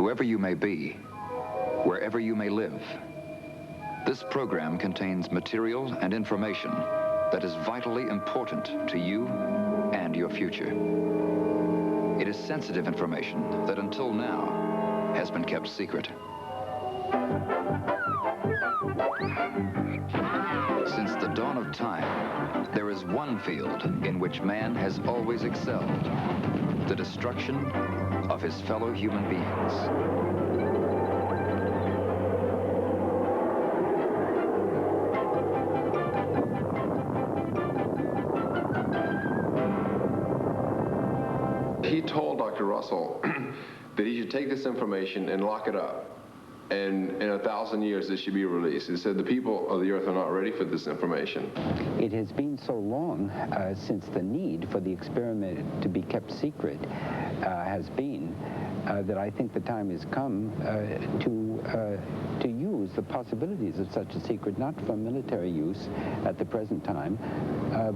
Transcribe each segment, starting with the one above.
Whoever you may be, wherever you may live, this program contains material and information that is vitally important to you and your future. It is sensitive information that until now has been kept secret. Since the dawn of time, there is one field in which man has always excelled: the destruction of his fellow human beings. He told Dr. Russell that he should take this information and lock it up. And in 1,000 years, this should be released. He said the people of the earth are not ready for this information. It has been so long since the need for the experiment to be kept secret has been that I think the time has come to use the possibilities of such a secret, not for military use at the present time,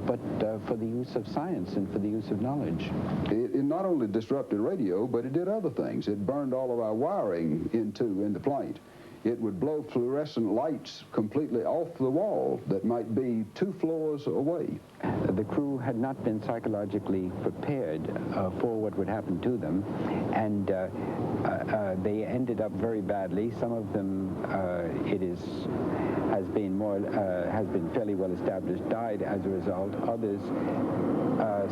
but for the use of science and for the use of knowledge. It not only disrupted radio, but it did other things. It burned all of our wiring in the plane. It would blow fluorescent lights completely off the wall that might be 2 floors away. The crew had not been psychologically prepared for what would happen to them, and they ended up very badly. Some of them, has been fairly well established, died as a result. Others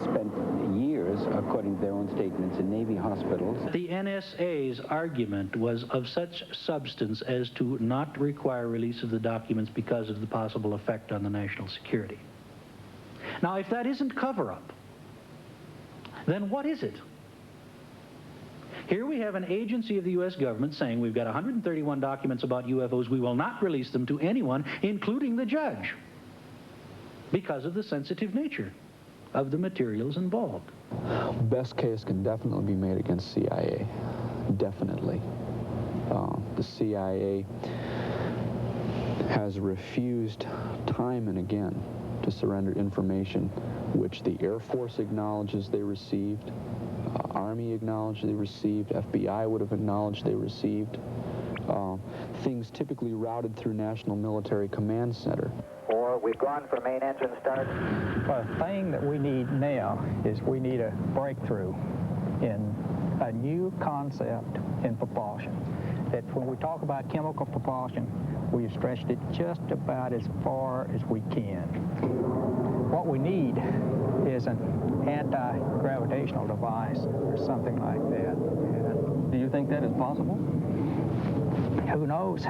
spent years, according to their own statements, in Navy hospitals. The NSA's argument was of such substance as to not require release of the documents because of the possible effect on the national security. Now, if that isn't cover-up, then what is it? Here we have an agency of the U.S. government saying we've got 131 documents about UFOs. We will not release them to anyone, including the judge, because of the sensitive nature of the materials involved. Best case can definitely be made against CIA. Definitely. The CIA has refused time and again to surrender information which the Air Force acknowledges they received, Army acknowledged they received, FBI would have acknowledged they received, things typically routed through National Military Command Center. We've gone for main engine start. The thing that we need now is we need a breakthrough in a new concept in propulsion. That when we talk about chemical propulsion, we've stretched it just about as far as we can. What we need is an anti-gravitational device or something like that. And do you think that is possible? Who knows?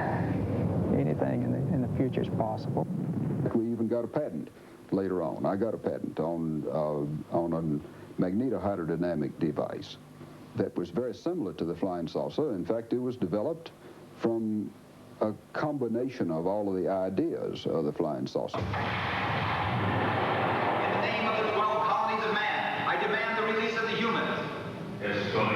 Anything in the future is possible. We even got a patent later on. I got a patent on a magnetohydrodynamic device that was very similar to the flying saucer. In fact, it was developed from a combination of all of the ideas of the flying saucer. In the name of the 12 colonies of man, I demand the release of the humans. Yes, Tony.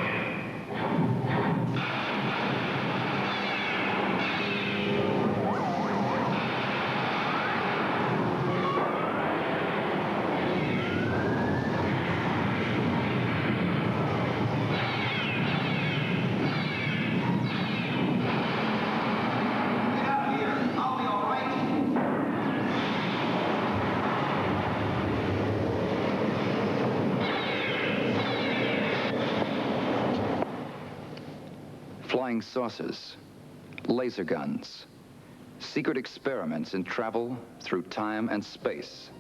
Flying saucers, laser guns, secret experiments in travel through time and space.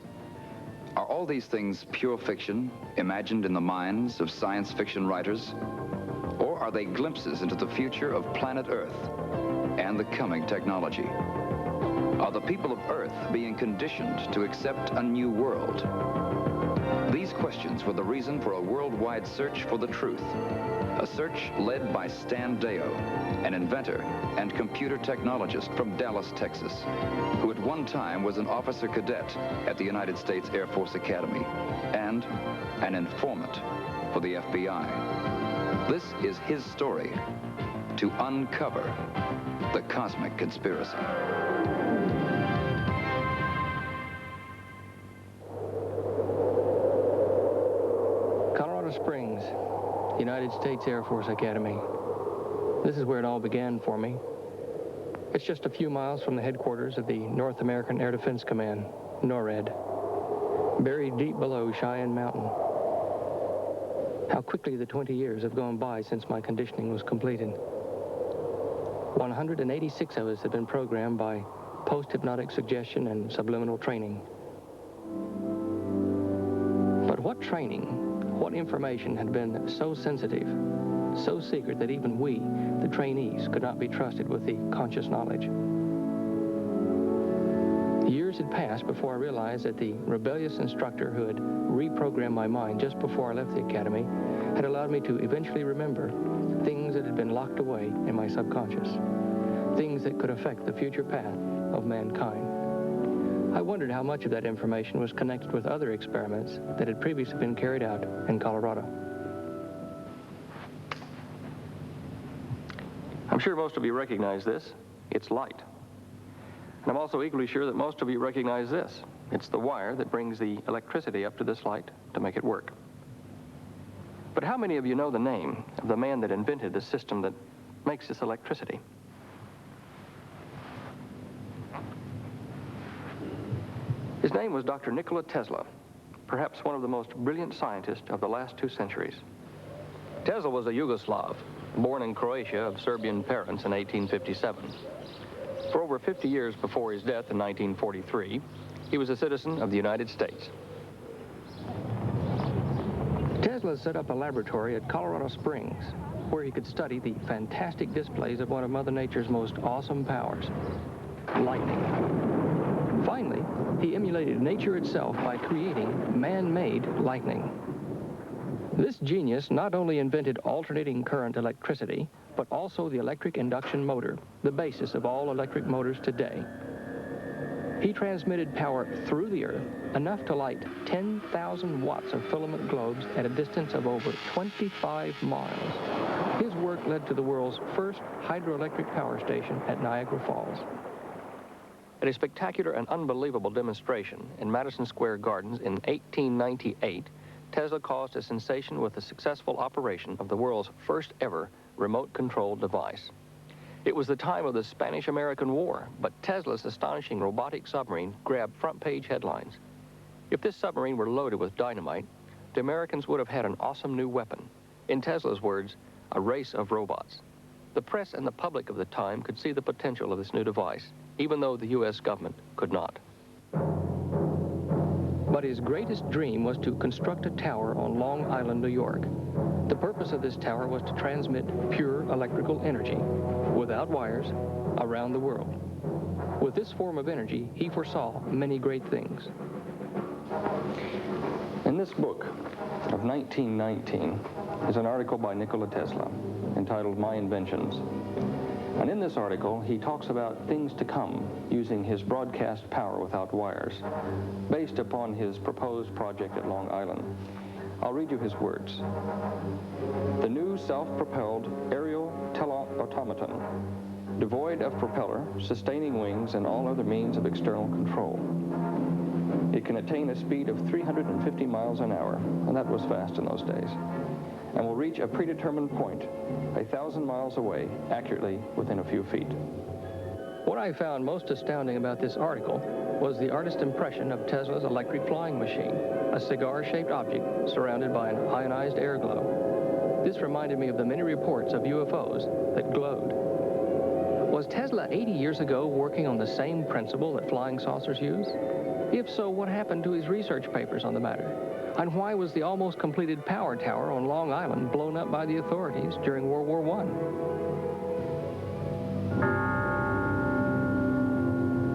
Are all these things pure fiction, imagined in the minds of science fiction writers? Or are they glimpses into the future of planet Earth and the coming technology? Are the people of Earth being conditioned to accept a new world? These questions were the reason for a worldwide search for the truth. A search led by Stan Deyo, an inventor and computer technologist from Dallas, Texas, who at one time was an officer cadet at the United States Air Force Academy and an informant for the FBI. This is his story to uncover the cosmic conspiracy. Colorado Springs, United States Air Force Academy. This is where it all began for me. It's just a few miles from the headquarters of the North American Air Defense Command, NORAD, buried deep below Cheyenne Mountain. How quickly the 20 years have gone by since my conditioning was completed. 186 of us have been programmed by post-hypnotic suggestion and subliminal training. But what training, what information had been so sensitive, so secret that even we, the trainees, could not be trusted with the conscious knowledge? Years had passed before I realized that the rebellious instructor who had reprogrammed my mind just before I left the academy had allowed me to eventually remember things that had been locked away in my subconscious, things that could affect the future path of mankind. I wondered how much of that information was connected with other experiments that had previously been carried out in Colorado. I'm sure most of you recognize this. It's light. And I'm also equally sure that most of you recognize this. It's the wire that brings the electricity up to this light to make it work. But how many of you know the name of the man that invented the system that makes this electricity? His name was Dr. Nikola Tesla, perhaps one of the most brilliant scientists of the last 2 centuries. Tesla was a Yugoslav, born in Croatia of Serbian parents in 1857. For over 50 years before his death in 1943, he was a citizen of the United States. Tesla set up a laboratory at Colorado Springs where he could study the fantastic displays of one of Mother Nature's most awesome powers, lightning. Finally, he emulated nature itself by creating man-made lightning. This genius not only invented alternating current electricity, but also the electric induction motor, the basis of all electric motors today. He transmitted power through the earth, enough to light 10,000 watts of filament globes at a distance of over 25 miles. His work led to the world's first hydroelectric power station at Niagara Falls. At a spectacular and unbelievable demonstration in Madison Square Gardens in 1898, Tesla caused a sensation with the successful operation of the world's first ever remote-controlled device. It was the time of the Spanish-American War, but Tesla's astonishing robotic submarine grabbed front-page headlines. If this submarine were loaded with dynamite, the Americans would have had an awesome new weapon. In Tesla's words, a race of robots. The press and the public of the time could see the potential of this new device, even though the U.S. government could not. But his greatest dream was to construct a tower on Long Island, New York. The purpose of this tower was to transmit pure electrical energy, without wires, around the world. With this form of energy, he foresaw many great things. In this book of 1919 is an article by Nikola Tesla entitled My Inventions. And in this article, he talks about things to come using his broadcast power without wires, based upon his proposed project at Long Island. I'll read you his words. The new self-propelled aerial teleautomaton, devoid of propeller, sustaining wings, and all other means of external control. It can attain a speed of 350 miles an hour, and that was fast in those days, and will reach a predetermined point 1,000 miles away, accurately within a few feet. What I found most astounding about this article was the artist's impression of Tesla's electric flying machine, a cigar-shaped object surrounded by an ionized air globe. This reminded me of the many reports of UFOs that glowed. Was Tesla 80 years ago working on the same principle that flying saucers use? If so, what happened to his research papers on the matter? And why was the almost completed power tower on Long Island blown up by the authorities during World War I?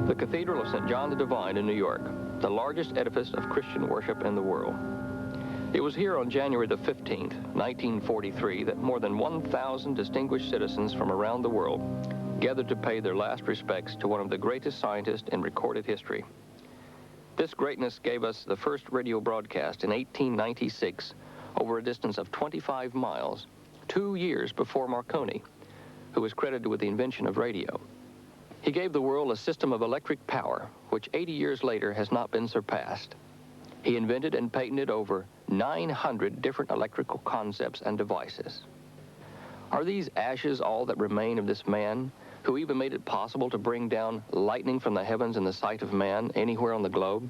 The Cathedral of St. John the Divine in New York, the largest edifice of Christian worship in the world. It was here on January the 15th, 1943, that more than 1,000 distinguished citizens from around the world gathered to pay their last respects to one of the greatest scientists in recorded history. This greatness gave us the first radio broadcast in 1896 over a distance of 25 miles, 2 years before Marconi, who was credited with the invention of radio. He gave the world a system of electric power, which 80 years later has not been surpassed. He invented and patented over 900 different electrical concepts and devices. Are these ashes all that remain of this man, who even made it possible to bring down lightning from the heavens in the sight of man anywhere on the globe?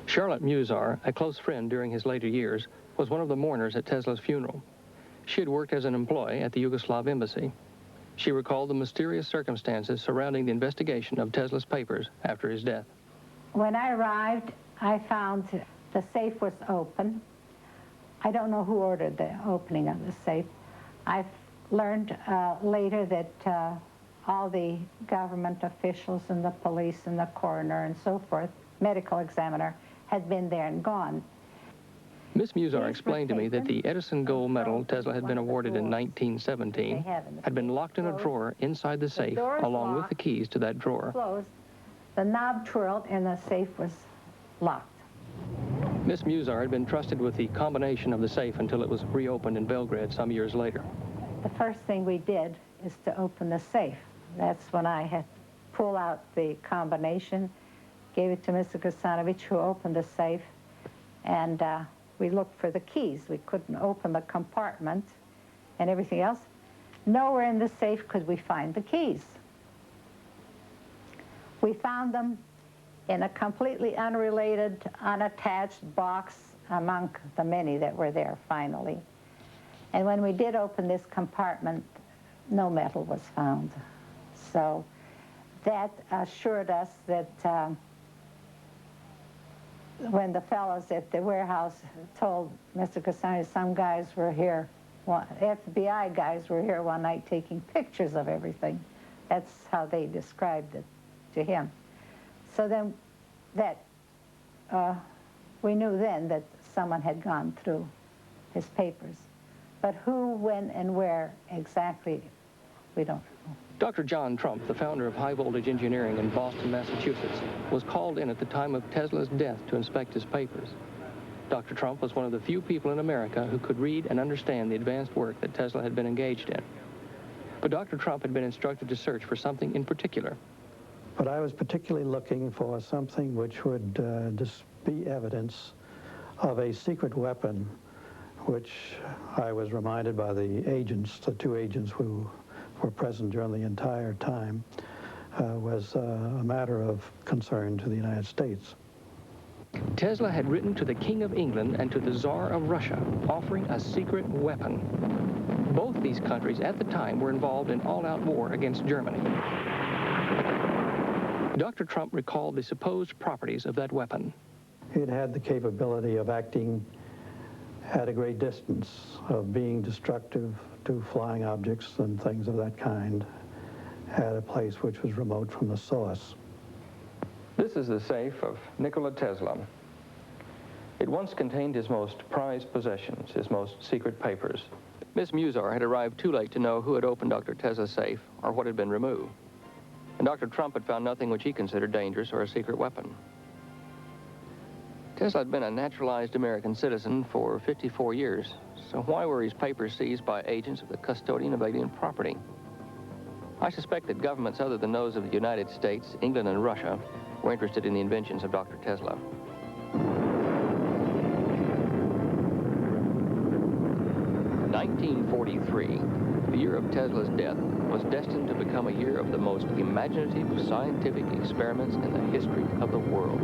Charlotte Musar, a close friend during his later years, was one of the mourners at Tesla's funeral. She had worked as an employee at the Yugoslav embassy. She recalled the mysterious circumstances surrounding the investigation of Tesla's papers after his death. When I arrived, I found the safe was open. I don't know who ordered the opening of the safe. I learned later that all the government officials and the police and the coroner and so forth, medical examiner, had been there and gone. Miss Musar explained to me that the Edison Gold Medal Tesla had been awarded in 1917 had been locked in a drawer inside the safe, along with the keys to that drawer. Closed, the knob twirled, and the safe was locked. Miss Musar had been trusted with the combination of the safe until it was reopened in Belgrade some years later. The first thing we did is to open the safe. That's when I had pulled out the combination, gave it to Mr. Kasanovic, who opened the safe, and we looked for the keys. We couldn't open the compartment and everything else. Nowhere in the safe could we find the keys. We found them in a completely unrelated, unattached box among the many that were there finally. And when we did open this compartment, no metal was found. So that assured us that when the fellows at the warehouse told Mr. Cassani some guys were here, FBI guys were here one night taking pictures of everything. That's how they described it to him. So then we knew then that someone had gone through his papers. But who, when, and where exactly, we don't know. Dr. John Trump, the founder of High Voltage Engineering in Boston, Massachusetts, was called in at the time of Tesla's death to inspect his papers. Dr. Trump was one of the few people in America who could read and understand the advanced work that Tesla had been engaged in. But Dr. Trump had been instructed to search for something in particular. But I was particularly looking for something which would just be evidence of a secret weapon, which I was reminded by the agents, the two agents who were present during the entire time, was a matter of concern to the United States. Tesla had written to the King of England and to the Tsar of Russia, offering a secret weapon. Both these countries at the time were involved in all-out war against Germany. Dr. Trump recalled the supposed properties of that weapon. It had the capability of acting at a great distance, of being destructive to flying objects and things of that kind at a place which was remote from the source. This is the safe of Nikola Tesla. It once contained his most prized possessions, his most secret papers. Miss Musar had arrived too late to know who had opened Dr. Tesla's safe or what had been removed. And Dr. Trump had found nothing which he considered dangerous or a secret weapon. Tesla had been a naturalized American citizen for 54 years, so why were his papers seized by agents of the custodian of alien property? I suspect that governments other than those of the United States, England, and Russia were interested in the inventions of Dr. Tesla. In 1943, the year of Tesla's death, was destined to become a year of the most imaginative scientific experiments in the history of the world.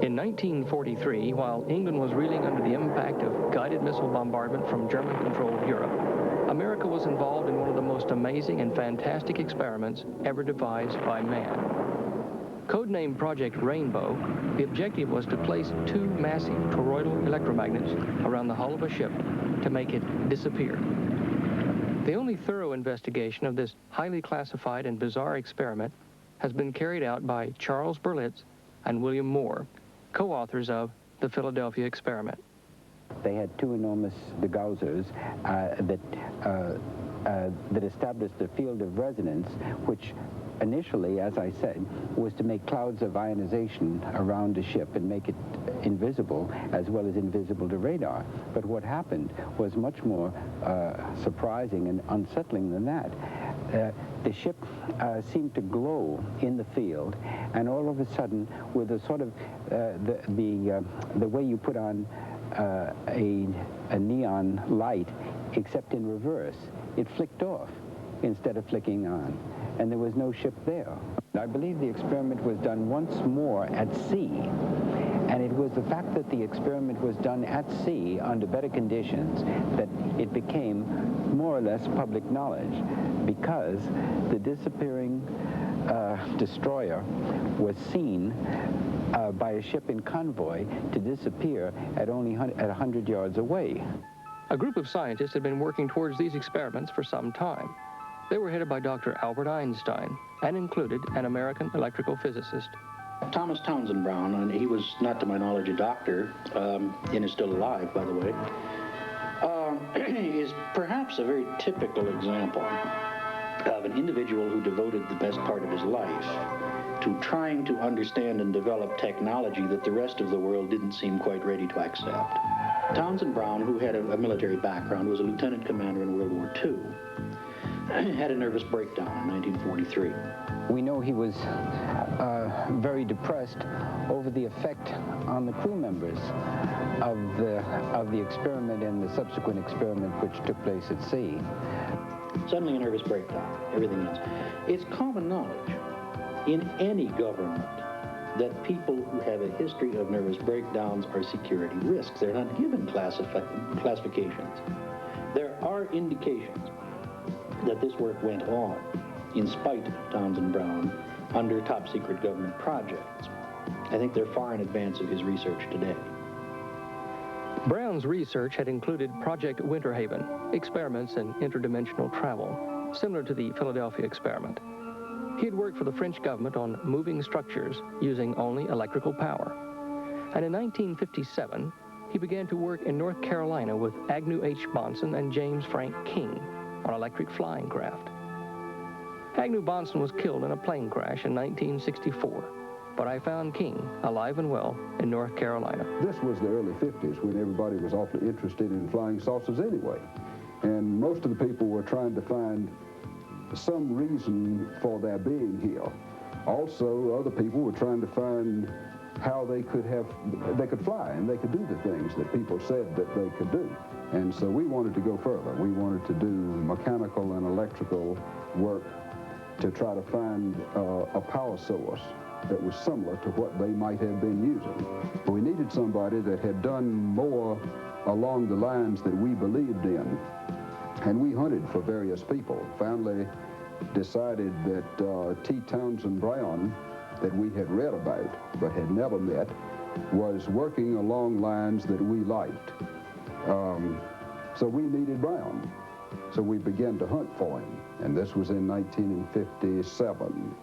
In 1943, while England was reeling under the impact of guided missile bombardment from German-controlled Europe, America was involved in one of the most amazing and fantastic experiments ever devised by man. Codenamed Project Rainbow, the objective was to place two massive toroidal electromagnets around the hull of a ship to make it disappear. The only thorough investigation of this highly classified and bizarre experiment has been carried out by Charles Berlitz and William Moore, co-authors of the Philadelphia Experiment. They had two enormous degaussers that that established a field of resonance, which initially, as I said, was to make clouds of ionization around a ship and make it invisible, as well as invisible to radar. But what happened was much more surprising and unsettling than that. The ship seemed to glow in the field, and all of a sudden, with a sort of the way you put on a neon light, except in reverse, it flicked off instead of flicking on, and there was no ship there. I believe the experiment was done once more at sea, and it was the fact that the experiment was done at sea under better conditions that it became more or less public knowledge, because the disappearing destroyer was seen by a ship in convoy to disappear at only 100 yards away. A group of scientists had been working towards these experiments for some time. They were headed by Dr. Albert Einstein and included an American electrical physicist. Thomas Townsend Brown, and he was not to my knowledge a doctor, and is still alive, by the way, is perhaps a very typical example of an individual who devoted the best part of his life to trying to understand and develop technology that the rest of the world didn't seem quite ready to accept. Townsend Brown, who had a military background, was a lieutenant commander in World War II, had a nervous breakdown in 1943. We know he was very depressed over the effect on the crew members of the experiment and the subsequent experiment which took place at sea. Suddenly a nervous breakdown, everything else. It's common knowledge in any government that people who have a history of nervous breakdowns are security risks. They're not given classifications. There are indications that this work went on in spite of Townsend Brown under top secret government projects. I think they're far in advance of his research today. Brown's research had included Project Winterhaven, experiments in interdimensional travel, similar to the Philadelphia experiment. He had worked for the French government on moving structures using only electrical power. And in 1957, he began to work in North Carolina with Agnew H. Bonson and James Frank King on electric flying craft. Agnew Bonson was killed in a plane crash in 1964, but I found King alive and well in North Carolina. This was the early 50s when everybody was awfully interested in flying saucers anyway. And most of the people were trying to find some reason for their being here. Also, other people were trying to find how they could fly and they could do the things that people said that they could do. And so we wanted to go further. We wanted to do mechanical and electrical work to try to find a power source that was similar to what they might have been using. We needed somebody that had done more along the lines that we believed in. And we hunted for various people. Finally decided that T. Townsend Brown, that we had read about but had never met, was working along lines that we liked. So we needed Brown. So we began to hunt for him. And this was in 1957.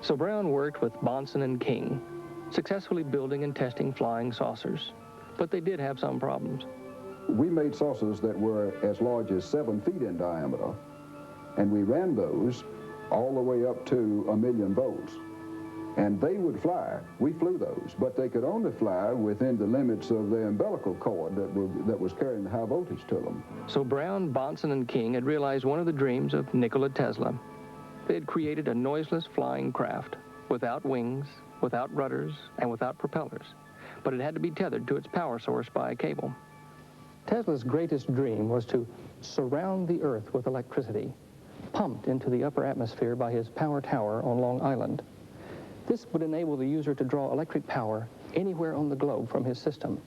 So Brown worked with Bonson and King, successfully building and testing flying saucers. But they did have some problems. We made saucers that were as large as 7 feet in diameter, and we ran those all the way up to 1,000,000 volts. And they would fly. We flew those, but they could only fly within the limits of the umbilical cord that was carrying the high voltage to them. So Brown, Bonson, and King had realized one of the dreams of Nikola Tesla. They had created a noiseless flying craft without wings, without rudders, and without propellers. But it had to be tethered to its power source by a cable. Tesla's greatest dream was to surround the Earth with electricity, pumped into the upper atmosphere by his power tower on Long Island. This would enable the user to draw electric power anywhere on the globe from his system.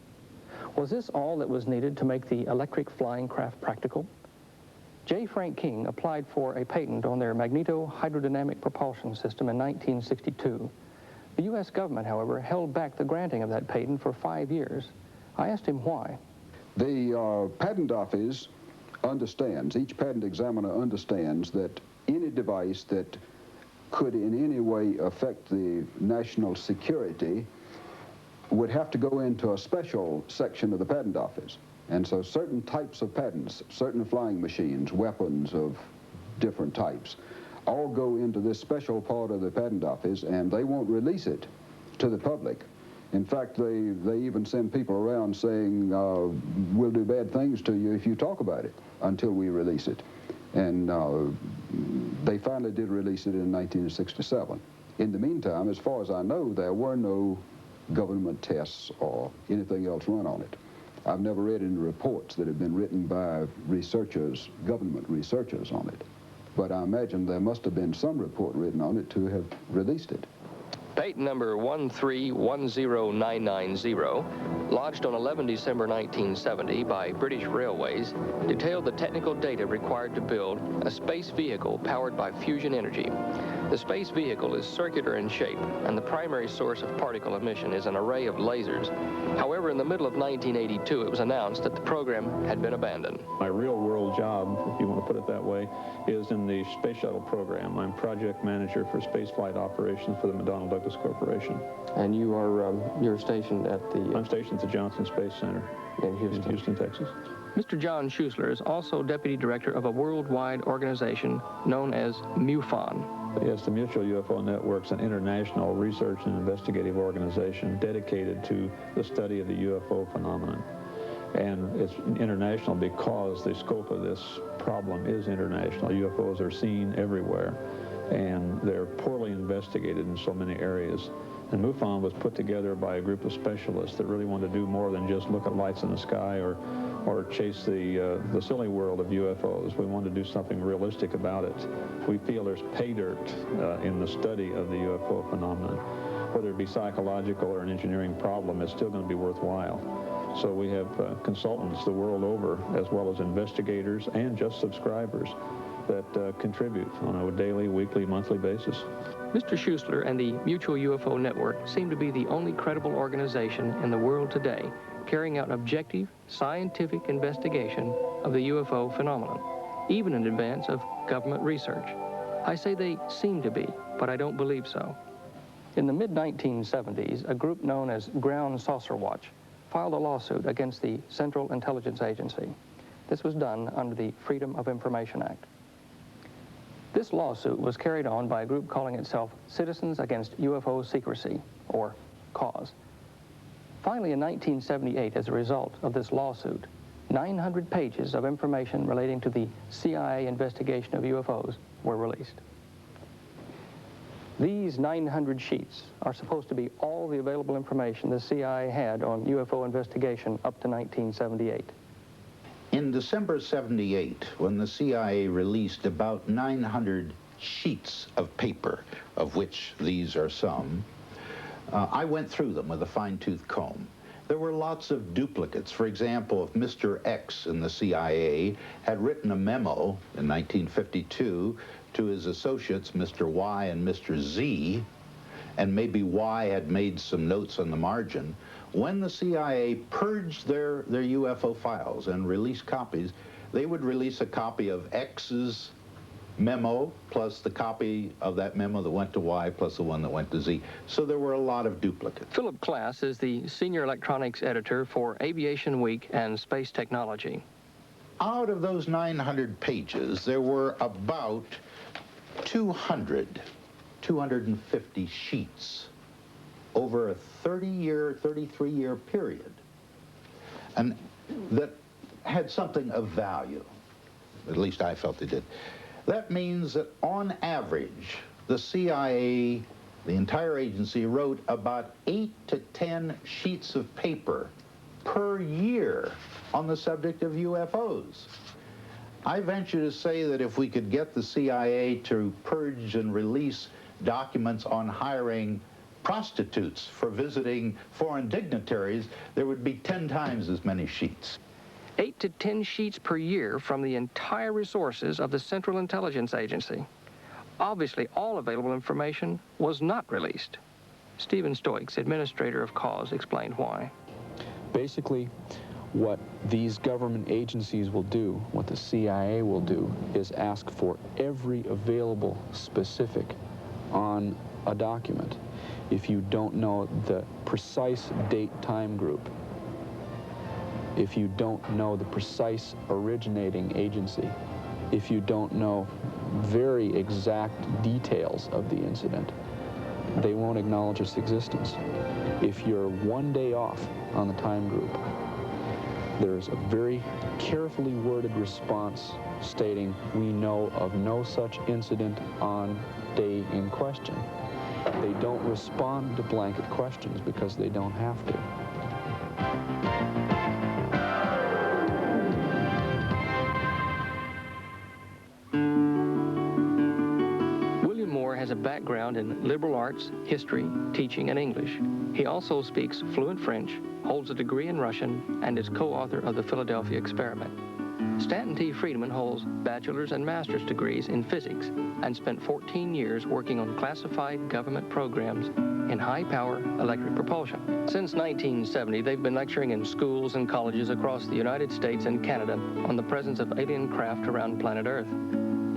Was this all that was needed to make the electric flying craft practical? J. Frank King applied for a patent on their magneto-hydrodynamic propulsion system in 1962. The U.S. government, however, held back the granting of that patent for 5 years. I asked him why. The patent office understands, each patent examiner understands that any device that could in any way affect the national security would have to go into a special section of the patent office. And so certain types of patents, certain flying machines, weapons of different types, all go into this special part of the patent office, and they won't release it to the public. In fact, they even send people around saying, we'll do bad things to you if you talk about it until we release it. And they finally did release it in 1967. In the meantime, as far as I know, there were no government tests or anything else run on it. I've never read any reports that have been written by researchers, government researchers on it. But I imagine there must have been some report written on it to have released it. Patent number 1310990, lodged on 11 December 1970 by British Railways, detailed the technical data required to build a space vehicle powered by fusion energy. The space vehicle is circular in shape, and the primary source of particle emission is an array of lasers. However, in the middle of 1982, it was announced that the program had been abandoned. My real-world job, if you want to put it that way, is in the Space Shuttle program. I'm project manager for spaceflight operations for the McDonnell Douglas Corporation. And you are you're stationed at the... I'm stationed at the Johnson Space Center in Houston, Texas. Mr. John Schuessler is also deputy director of a worldwide organization known as MUFON. Yes, the Mutual UFO Network's an international research and investigative organization dedicated to the study of the UFO phenomenon. And it's international because the scope of this problem is international. UFOs are seen everywhere, and they're poorly investigated in so many areas. And MUFON was put together by a group of specialists that really wanted to do more than just look at lights in the sky or chase the silly world of UFOs. We wanted to do something realistic about it. We feel there's pay dirt in the study of the UFO phenomenon. Whether it be psychological or an engineering problem, it's still going to be worthwhile. So we have consultants the world over, as well as investigators and just subscribers that contribute on a daily, weekly, monthly basis. Mr. Schuessler and the Mutual UFO Network seem to be the only credible organization in the world today carrying out objective, scientific investigation of the UFO phenomenon, even in advance of government research. I say they seem to be, but I don't believe so. In the mid-1970s, a group known as Ground Saucer Watch filed a lawsuit against the Central Intelligence Agency. This was done under the Freedom of Information Act. This lawsuit was carried on by a group calling itself Citizens Against UFO Secrecy, or CAUSE. Finally, in 1978, as a result of this lawsuit, 900 pages of information relating to the CIA investigation of UFOs were released. These 900 sheets are supposed to be all the available information the CIA had on UFO investigation up to 1978. In December '78, when the CIA released about 900 sheets of paper, of which these are some, I went through them with a fine-tooth comb. There were lots of duplicates. For example, if Mr. X in the CIA had written a memo in 1952 to his associates, Mr. Y and Mr. Z, and maybe Y had made some notes on the margin, when the CIA purged their UFO files and released copies, they would release a copy of X's memo plus the copy of that memo that went to Y plus the one that went to Z. So there were a lot of duplicates. Philip Klass is the senior electronics editor for Aviation Week and Space Technology. Out of those 900 pages, there were about 250 sheets over a 33-year period, and that had something of value. At least I felt it did. That means that on average, the CIA, the entire agency, wrote about 8 to 10 sheets of paper per year on the subject of UFOs. I venture to say that if we could get the CIA to purge and release documents on hiring prostitutes for visiting foreign dignitaries, there would be 10 times as many sheets. 8 to 10 sheets per year from the entire resources of the Central Intelligence Agency. Obviously, all available information was not released. Stephen Stoics, administrator of CAUSE, explained why. Basically, what these government agencies will do, what the CIA will do, is ask for every available specific on a document. If you don't know the precise date time group, if you don't know the precise originating agency, if you don't know very exact details of the incident, they won't acknowledge its existence. If you're one day off on the time group, there's a very carefully worded response stating, we know of no such incident on day in question. They don't respond to blanket questions because they don't have to. Has a background in liberal arts, history, teaching, and English. He also speaks fluent French, holds a degree in Russian, and is co-author of the Philadelphia Experiment. Stanton T. Friedman holds bachelor's and master's degrees in physics and spent 14 years working on classified government programs in high-power electric propulsion. Since 1970, they've been lecturing in schools and colleges across the United States and Canada on the presence of alien craft around planet Earth.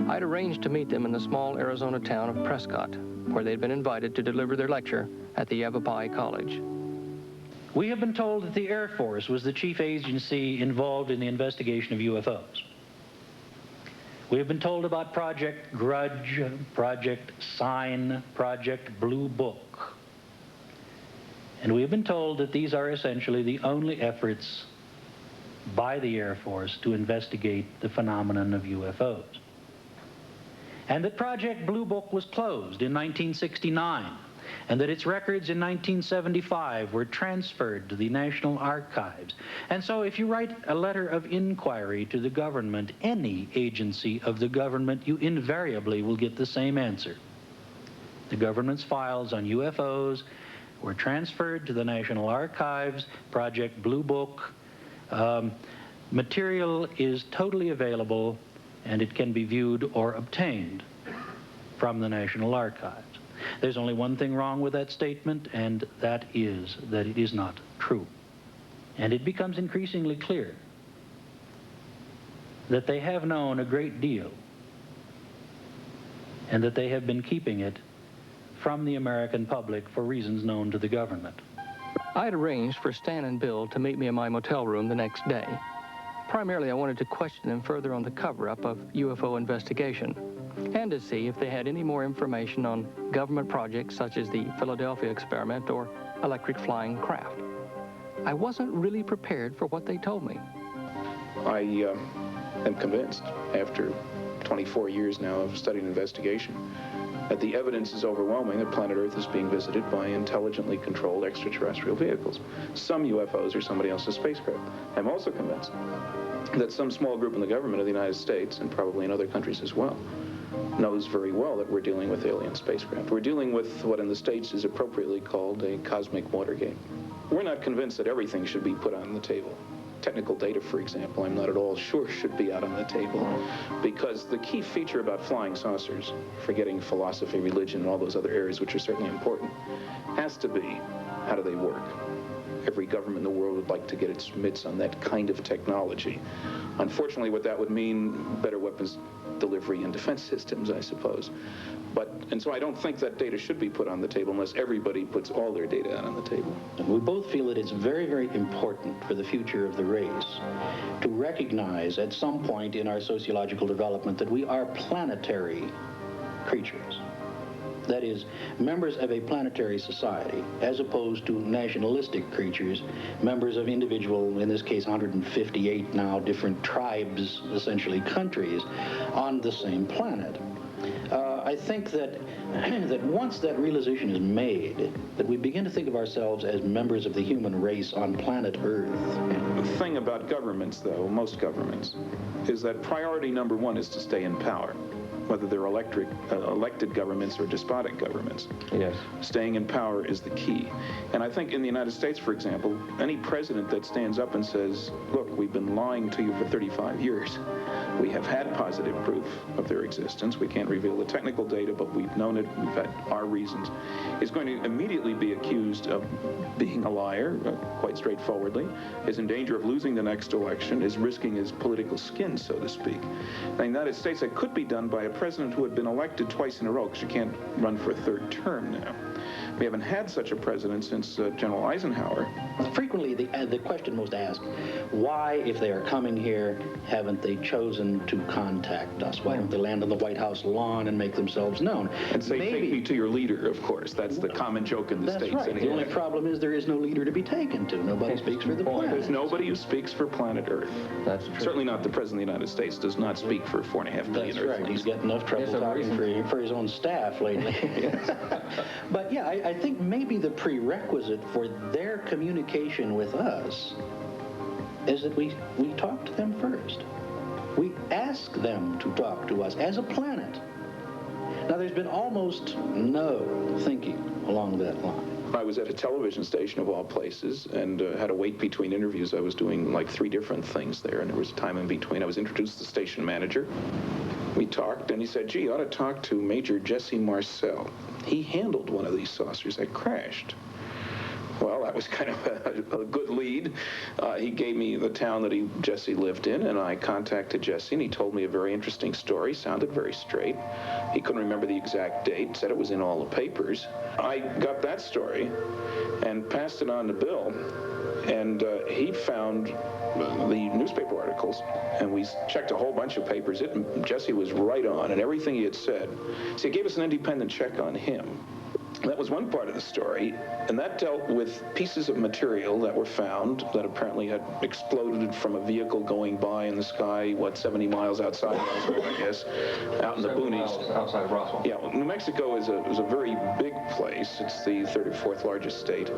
I'd arranged to meet them in the small Arizona town of Prescott, where they'd been invited to deliver their lecture at the Yavapai College. We have been told that the Air Force was the chief agency involved in the investigation of UFOs. We have been told about Project Grudge, Project Sign, Project Blue Book. And we have been told that these are essentially the only efforts by the Air Force to investigate the phenomenon of UFOs. And that Project Blue Book was closed in 1969, and that its records in 1975 were transferred to the National Archives. And so if you write a letter of inquiry to the government, any agency of the government, you invariably will get the same answer. The government's files on UFOs were transferred to the National Archives. Project Blue Book material is totally available, and it can be viewed or obtained from the National Archives. There's only one thing wrong with that statement, and that is that it is not true. And it becomes increasingly clear that they have known a great deal, and that they have been keeping it from the American public for reasons known to the government. I had arranged for Stan and Bill to meet me in my motel room the next day. Primarily, I wanted to question them further on the cover-up of UFO investigation, and to see if they had any more information on government projects such as the Philadelphia Experiment or electric flying craft. I wasn't really prepared for what they told me. I am convinced, after 24 years now of studying investigation, that the evidence is overwhelming that planet Earth is being visited by intelligently controlled extraterrestrial vehicles. Some UFOs are somebody else's spacecraft. I'm also convinced that some small group in the government of the United States, and probably in other countries as well, knows very well that we're dealing with alien spacecraft. We're dealing with what in the States is appropriately called a cosmic Watergate. We're not convinced that everything should be put on the table. Technical data, for example, I'm not at all sure should be out on the table, because the key feature about flying saucers, forgetting philosophy, religion, and all those other areas which are certainly important, has to be, how do they work? Every government in the world would like to get its mitts on that kind of technology. Unfortunately, what that would mean, better weapons delivery and defense systems, I suppose. And so I don't think that data should be put on the table unless everybody puts all their data out on the table. And we both feel that it's very, very important for the future of the race to recognize at some point in our sociological development that we are planetary creatures. That is, members of a planetary society, as opposed to nationalistic creatures, members of individual, in this case 158 now different tribes, essentially countries, on the same planet. I think that once that realization is made, that we begin to think of ourselves as members of the human race on planet Earth. The thing about governments, though, most governments, is that priority number one is to stay in power, whether they're elected governments or despotic governments. Yes. Staying in power is the key. And I think in the United States, for example, any president that stands up and says, look, we've been lying to you for 35 years. We have had positive proof of their existence. We can't reveal the technical data, but we've known it. We've had our reasons. Is going to immediately be accused of being a liar, quite straightforwardly, is in danger of losing the next election, is risking his political skin, so to speak. In the United States, that could be done by a president who had been elected twice in a row, because you can't run for a third term now. We haven't had such a president since General Eisenhower, Frequently, the question most asked, why, if they are coming here, haven't they chosen to contact us? Why don't they land on the White House lawn and make themselves known? And say, take me to your leader, of course. That's the common joke in the States. That's right. Anyway. The only problem is there is no leader to be taken to. Nobody speaks for the planet. There's nobody who speaks for planet Earth. That's true. Certainly not the President of the United States does not speak for 4.5 billion That's Earthlings. right. He's got enough trouble talking for his own staff lately. But yeah, I think maybe the prerequisite for their communication with us is that we talk to them first. We ask them to talk to us as a planet. Now, there's been almost no thinking along that line. I was at a television station of all places and had to wait between interviews. I was doing like 3 different things there, and there was time in between. I was introduced to the station manager. We talked, and he said, gee, you ought to talk to Major Jesse Marcel. He handled one of these saucers that crashed. Well, that was kind of a good lead. He gave me the town that Jesse lived in, and I contacted Jesse, and he told me a very interesting story. Sounded very straight. He couldn't remember the exact date, said it was in all the papers. I got that story and passed it on to Bill, and he found the newspaper articles, and we checked a whole bunch of papers. Jesse was right on, and everything he had said. So he gave us an independent check on him. That was one part of the story, and that dealt with pieces of material that were found that apparently had exploded from a vehicle going by in the sky, 70 miles outside Roswell, I guess, out in the boonies. Outside Roswell. Yeah, well, New Mexico is a very big place. It's the 3rd or 4th largest state,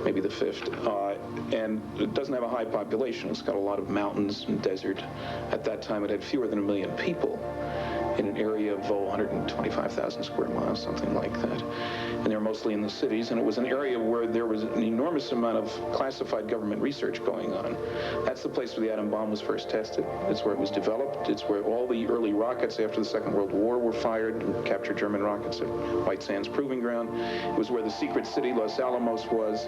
maybe the 5th, and it doesn't have a high population. It's got a lot of mountains and desert. At that time, it had fewer than 1 million people in an area of 125,000 square miles, something like that. And they're mostly in the cities, and it was an area where there was an enormous amount of classified government research going on. That's the place where the atom bomb was first tested. It's where it was developed. It's where all the early rockets after the Second World War were fired, and captured German rockets at White Sands Proving Ground. It was where the secret city Los Alamos was.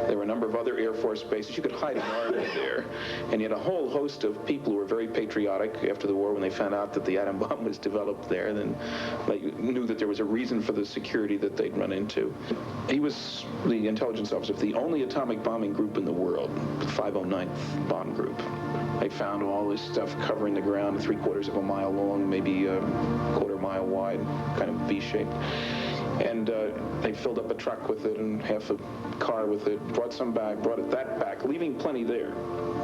There were a number of other Air Force bases. You could hide an army there. And you had a whole host of people who were very patriotic after the war when they found out that the atom bomb was developed there. Then they knew that there was a reason for the security that they'd run into. He was the intelligence officer of the only atomic bombing group in the world, the 509th Bomb Group. They found all this stuff covering the ground, 3/4 of a mile long, maybe a 1/4 mile wide, kind of V-shaped. And they filled up a truck with it and half a car with it, brought that back, leaving plenty there,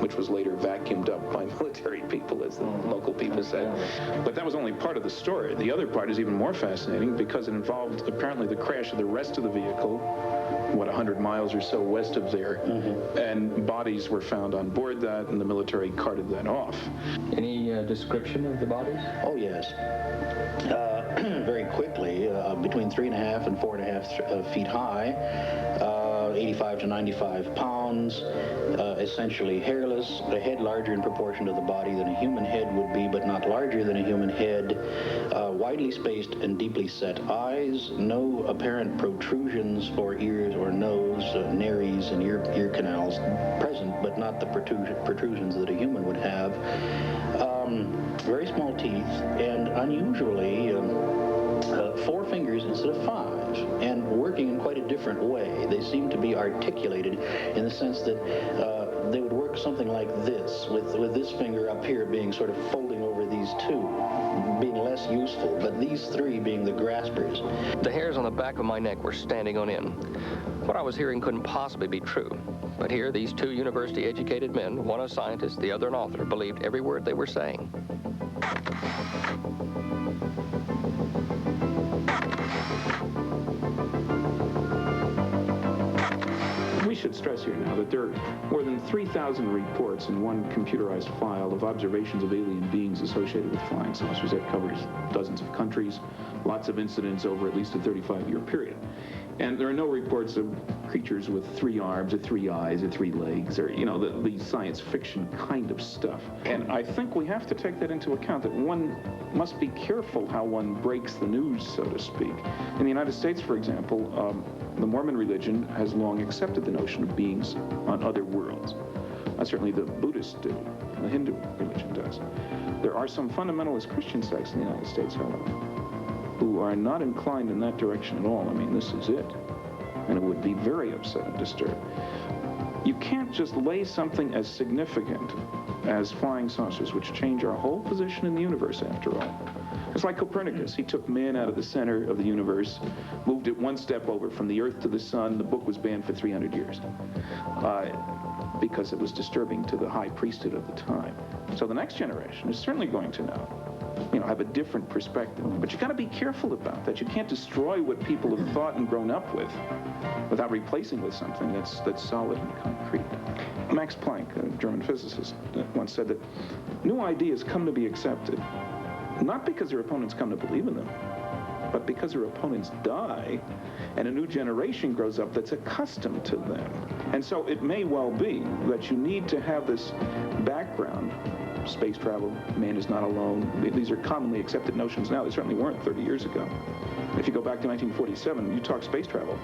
which was later vacuumed up by military people, as the local people said. But that was only part of the story. The other part is even more fascinating because it involved apparently the crash of the rest of the vehicle, 100 miles or so west of there, and bodies were found on board that, and the military carted that off. Any description of the bodies? Oh, yes. Very quickly, between 3.5 and 4.5 feet high, 85 to 95 pounds, essentially hairless, a head larger in proportion to the body than a human head would be, but not larger than a human head, widely spaced and deeply set eyes, no apparent protrusions for ears or nose, nares and ear canals present, but not the protrusions that a human would have. Very small teeth, and unusually 4 fingers instead of 5, and working in quite a different way. They seem to be articulated in the sense that they would work something like this, with this finger up here being sort of folding over these 2, being less useful, but these 3 being the graspers. The hairs on the back of my neck were standing on end. What I was hearing couldn't possibly be true. But here, these 2 university-educated men, one a scientist, the other an author, believed every word they were saying. We should stress here now that there are more than 3,000 reports in one computerized file of observations of alien beings associated with flying saucers. That covers dozens of countries, lots of incidents over at least a 35-year period. And there are no reports of creatures with 3 arms or 3 eyes or 3 legs or, the science fiction kind of stuff. And I think we have to take that into account, that one must be careful how one breaks the news, so to speak. In the United States, for example, the Mormon religion has long accepted the notion of beings on other worlds. Certainly the Buddhists do, the Hindu religion does. There are some fundamentalist Christian sects in the United States, however, who are not inclined in that direction at all. I mean, this is it. And it would be very upset and disturbed. You can't just lay something as significant as flying saucers, which change our whole position in the universe, after all. It's like Copernicus. He took man out of the center of the universe, moved it one step over from the Earth to the sun. The book was banned for 300 years because it was disturbing to the high priesthood of the time. So the next generation is certainly going to know, have a different perspective. But you got to be careful about that. You can't destroy what people have thought and grown up with without replacing with something that's solid and concrete. Max Planck, a German physicist, once said that new ideas come to be accepted, not because their opponents come to believe in them, but because their opponents die and a new generation grows up that's accustomed to them. And so it may well be that you need to have this background. Space travel, man is not alone. These are commonly accepted notions now. They certainly weren't 30 years ago. If you go back to 1947, you talk space travel,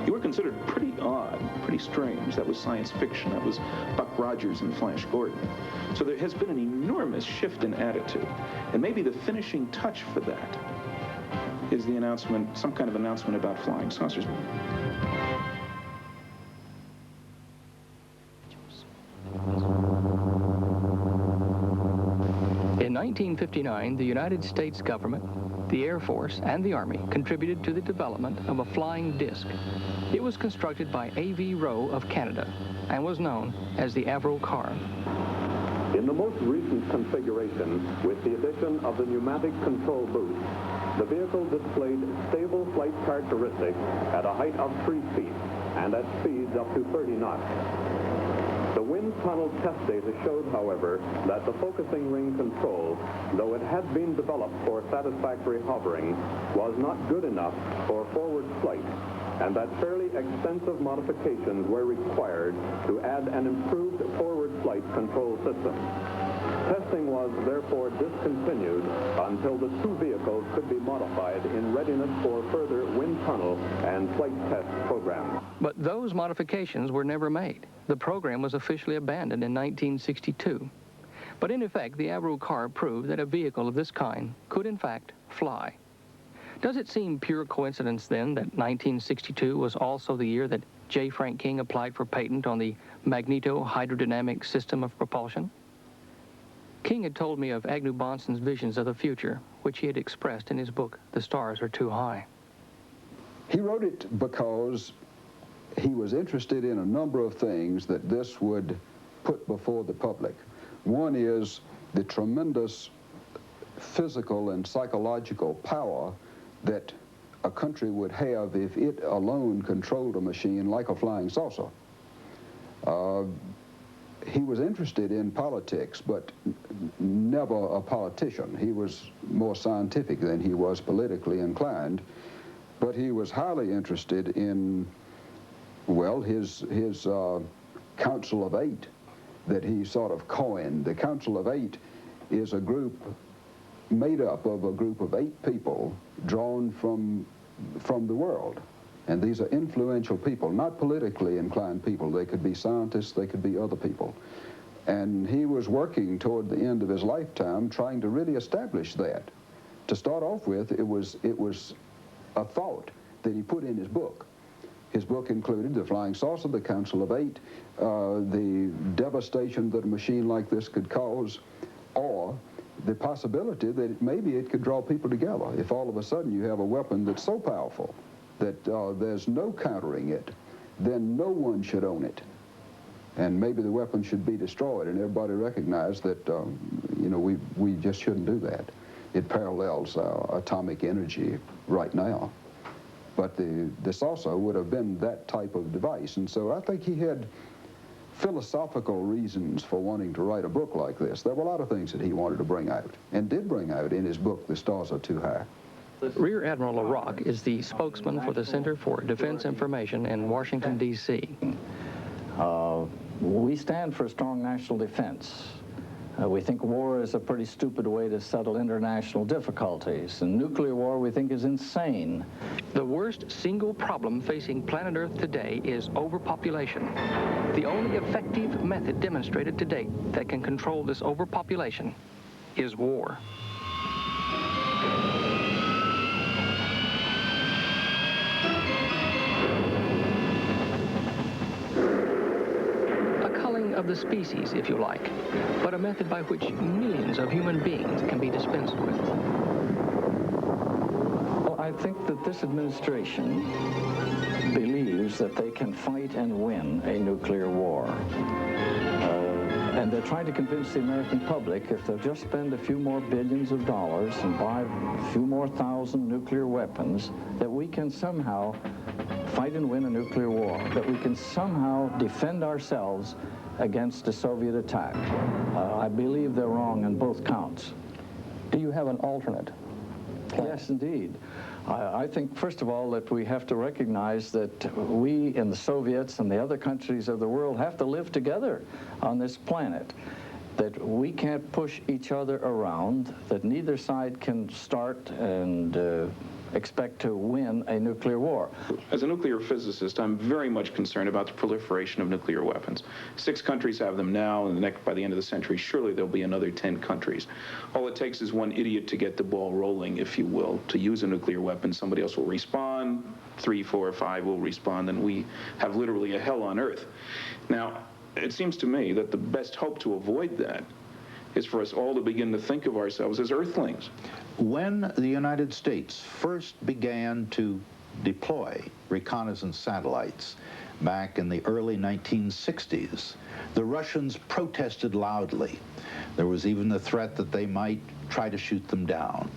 you were considered pretty odd, pretty strange. That was science fiction. That was Buck Rogers and Flash Gordon. So there has been an enormous shift in attitude. And maybe the finishing touch for that is the announcement, some kind of announcement about flying saucers. In 1959, the United States government, the Air Force, and the Army contributed to the development of a flying disc. It was constructed by A.V. Rowe of Canada and was known as the Avro car. In the most recent configuration, with the addition of the pneumatic control booth, the vehicle displayed stable flight characteristics at a height of 3 feet and at speeds up to 30 knots. The wind tunnel test data showed, however, that the focusing ring control, though it had been developed for satisfactory hovering, was not good enough for forward flight, and that fairly extensive modifications were required to add an improved forward flight control system. Testing was therefore discontinued until the two vehicles could be modified in readiness for further wind tunnel and flight test programs. But those modifications were never made. The program was officially abandoned in 1962. But in effect, the Avro car proved that a vehicle of this kind could in fact fly. Does it seem pure coincidence then that 1962 was also the year that J. Frank King applied for patent on the magneto-hydrodynamic system of propulsion? King had told me of Agnew Bonson's visions of the future, which he had expressed in his book, The Stars Are Too High. He wrote it because he was interested in a number of things that this would put before the public. One is the tremendous physical and psychological power that a country would have if it alone controlled a machine like a flying saucer. He was interested in politics, but never a politician. He was more scientific than he was politically inclined, but he was highly interested in, well, his Council of Eight that he sort of coined. The Council of Eight is a group made up of a group of 8 people drawn from the world. And these are influential people, not politically inclined people. They could be scientists, they could be other people. And he was working toward the end of his lifetime trying to really establish that. To start off with, it was a thought that he put in his book. His book included the flying saucer, the Council of Eight, the devastation that a machine like this could cause, or the possibility that maybe it could draw people together. If all of a sudden you have a weapon that's so powerful that there's no countering it, then no one should own it. And maybe the weapon should be destroyed, and everybody recognized that, we just shouldn't do that. It parallels atomic energy right now. But the saucer would have been that type of device. And so I think he had philosophical reasons for wanting to write a book like this. There were a lot of things that he wanted to bring out, and did bring out in his book, The Stars Are Too High. Rear Admiral LaRocque is the spokesman for the Center for Defense Information in Washington, D.C. We stand for strong national defense. We think war is a pretty stupid way to settle international difficulties, and nuclear war we think is insane. The worst single problem facing planet Earth today is overpopulation. The only effective method demonstrated to date that can control this overpopulation is war. killing of the species, if you like, but a method by which millions of human beings can be dispensed with. Well, I think that this administration believes that they can fight and win a nuclear war. And they're trying to convince the American public if they'll just spend a few more billions of dollars and buy a few more thousand nuclear weapons, that we can somehow fight and win a nuclear war, that we can somehow defend ourselves against a Soviet attack. I believe they're wrong on both counts. Do you have an alternate? Yes, indeed. I think, first of all, that we have to recognize that we in the Soviets and the other countries of the world have to live together on this planet, that we can't push each other around, that neither side can start and expect to win a nuclear war. As a nuclear physicist, I'm very much concerned about the proliferation of nuclear weapons. 6 countries have them now, and by the end of the century, surely there'll be another 10 countries. All it takes is one idiot to get the ball rolling, if you will, to use a nuclear weapon. Somebody else will respond, 3, 4, 5 will respond, and we have literally a hell on earth. Now, it seems to me that the best hope to avoid that is for us all to begin to think of ourselves as Earthlings. When the United States first began to deploy reconnaissance satellites back in the early 1960s, the Russians protested loudly. There was even the threat that they might try to shoot them down.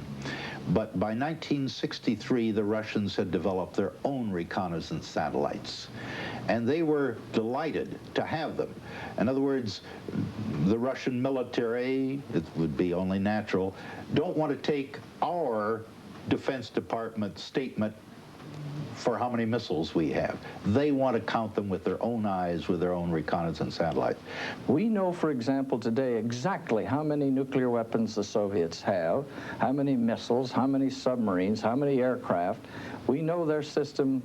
But by 1963, the Russians had developed their own reconnaissance satellites, and they were delighted to have them. In other words, the Russian military, it would be only natural, don't want to take our Defense Department statement for how many missiles we have. They want to count them with their own eyes, with their own reconnaissance satellites. We know, for example, today exactly how many nuclear weapons the Soviets have, how many missiles, how many submarines, how many aircraft. We know their system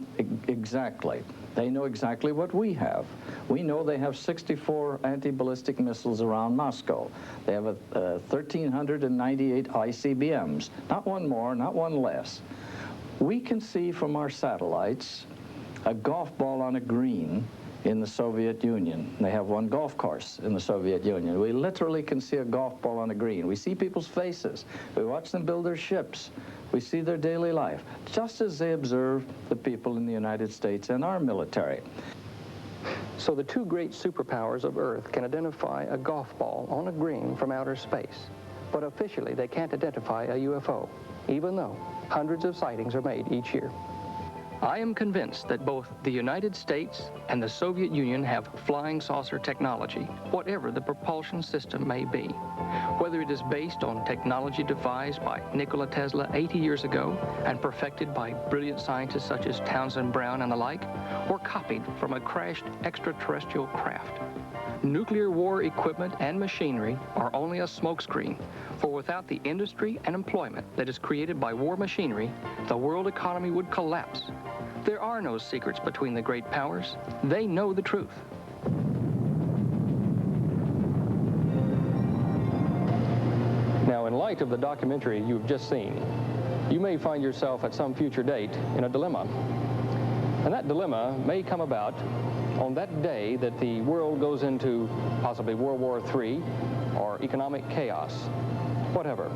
exactly. They know exactly what we have. We know they have 64 anti-ballistic missiles around Moscow. They have 1,398 ICBMs, not one more, not one less. We can see from our satellites a golf ball on a green in the Soviet Union. They have one golf course in the Soviet Union. We literally can see a golf ball on a green. We see people's faces. We watch them build their ships. We see their daily life, just as they observe the people in the United States and our military. So the 2 great superpowers of Earth can identify a golf ball on a green from outer space, but officially they can't identify a UFO, even though hundreds of sightings are made each year. I am convinced that both the United States and the Soviet Union have flying saucer technology, whatever the propulsion system may be. Whether it is based on technology devised by Nikola Tesla 80 years ago and perfected by brilliant scientists such as Townsend Brown and the like, or copied from a crashed extraterrestrial craft. Nuclear war equipment and machinery are only a smokescreen, for without the industry and employment that is created by war machinery, the world economy would collapse. There are no secrets between the great powers. They know the truth. Now, in light of the documentary you've just seen, you may find yourself at some future date in a dilemma. And that dilemma may come about on that day that the world goes into possibly World War III or economic chaos, whatever.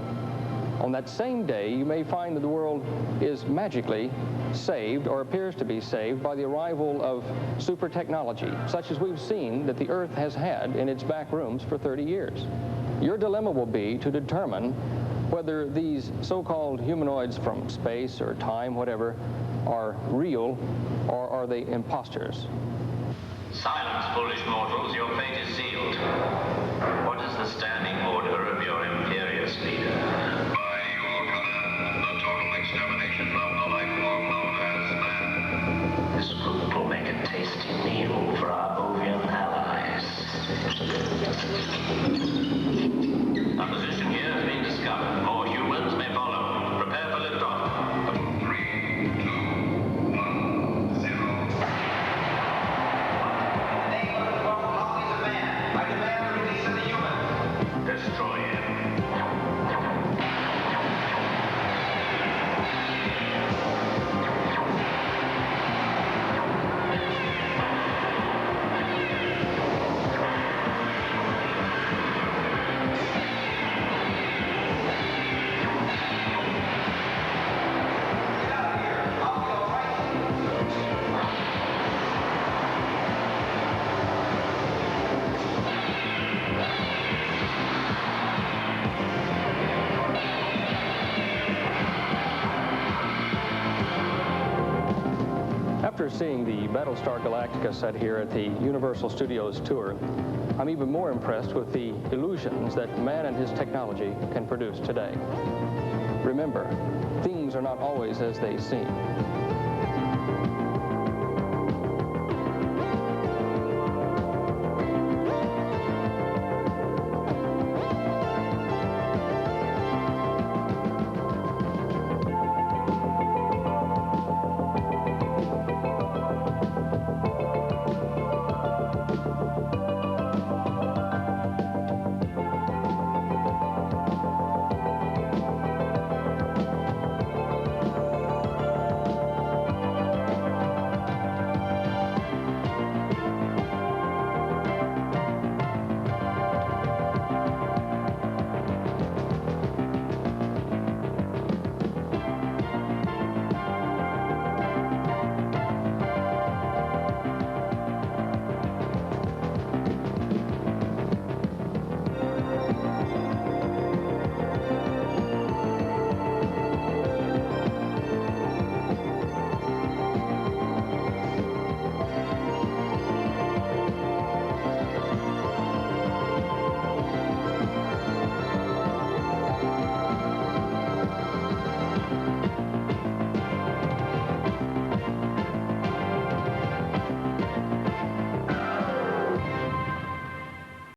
On that same day, you may find that the world is magically saved or appears to be saved by the arrival of super technology, such as we've seen that the Earth has had in its back rooms for 30 years. Your dilemma will be to determine whether these so-called humanoids from space or time, whatever, are real or are they imposters. Silence, foolish mortals, your fate is sealed. What is the standing order of your imperious leader? By your order, the total extermination of the life form known as man. This group will make a tasty meal for our Bovian allies. A position here has been discovered. More humans may follow. Prepare for liftoff. 3, 2, 1, 0. I demand the release of the humans. Destroy After seeing the Battlestar Galactica set here at the Universal Studios tour, I'm even more impressed with the illusions that man and his technology can produce today. Remember, things are not always as they seem.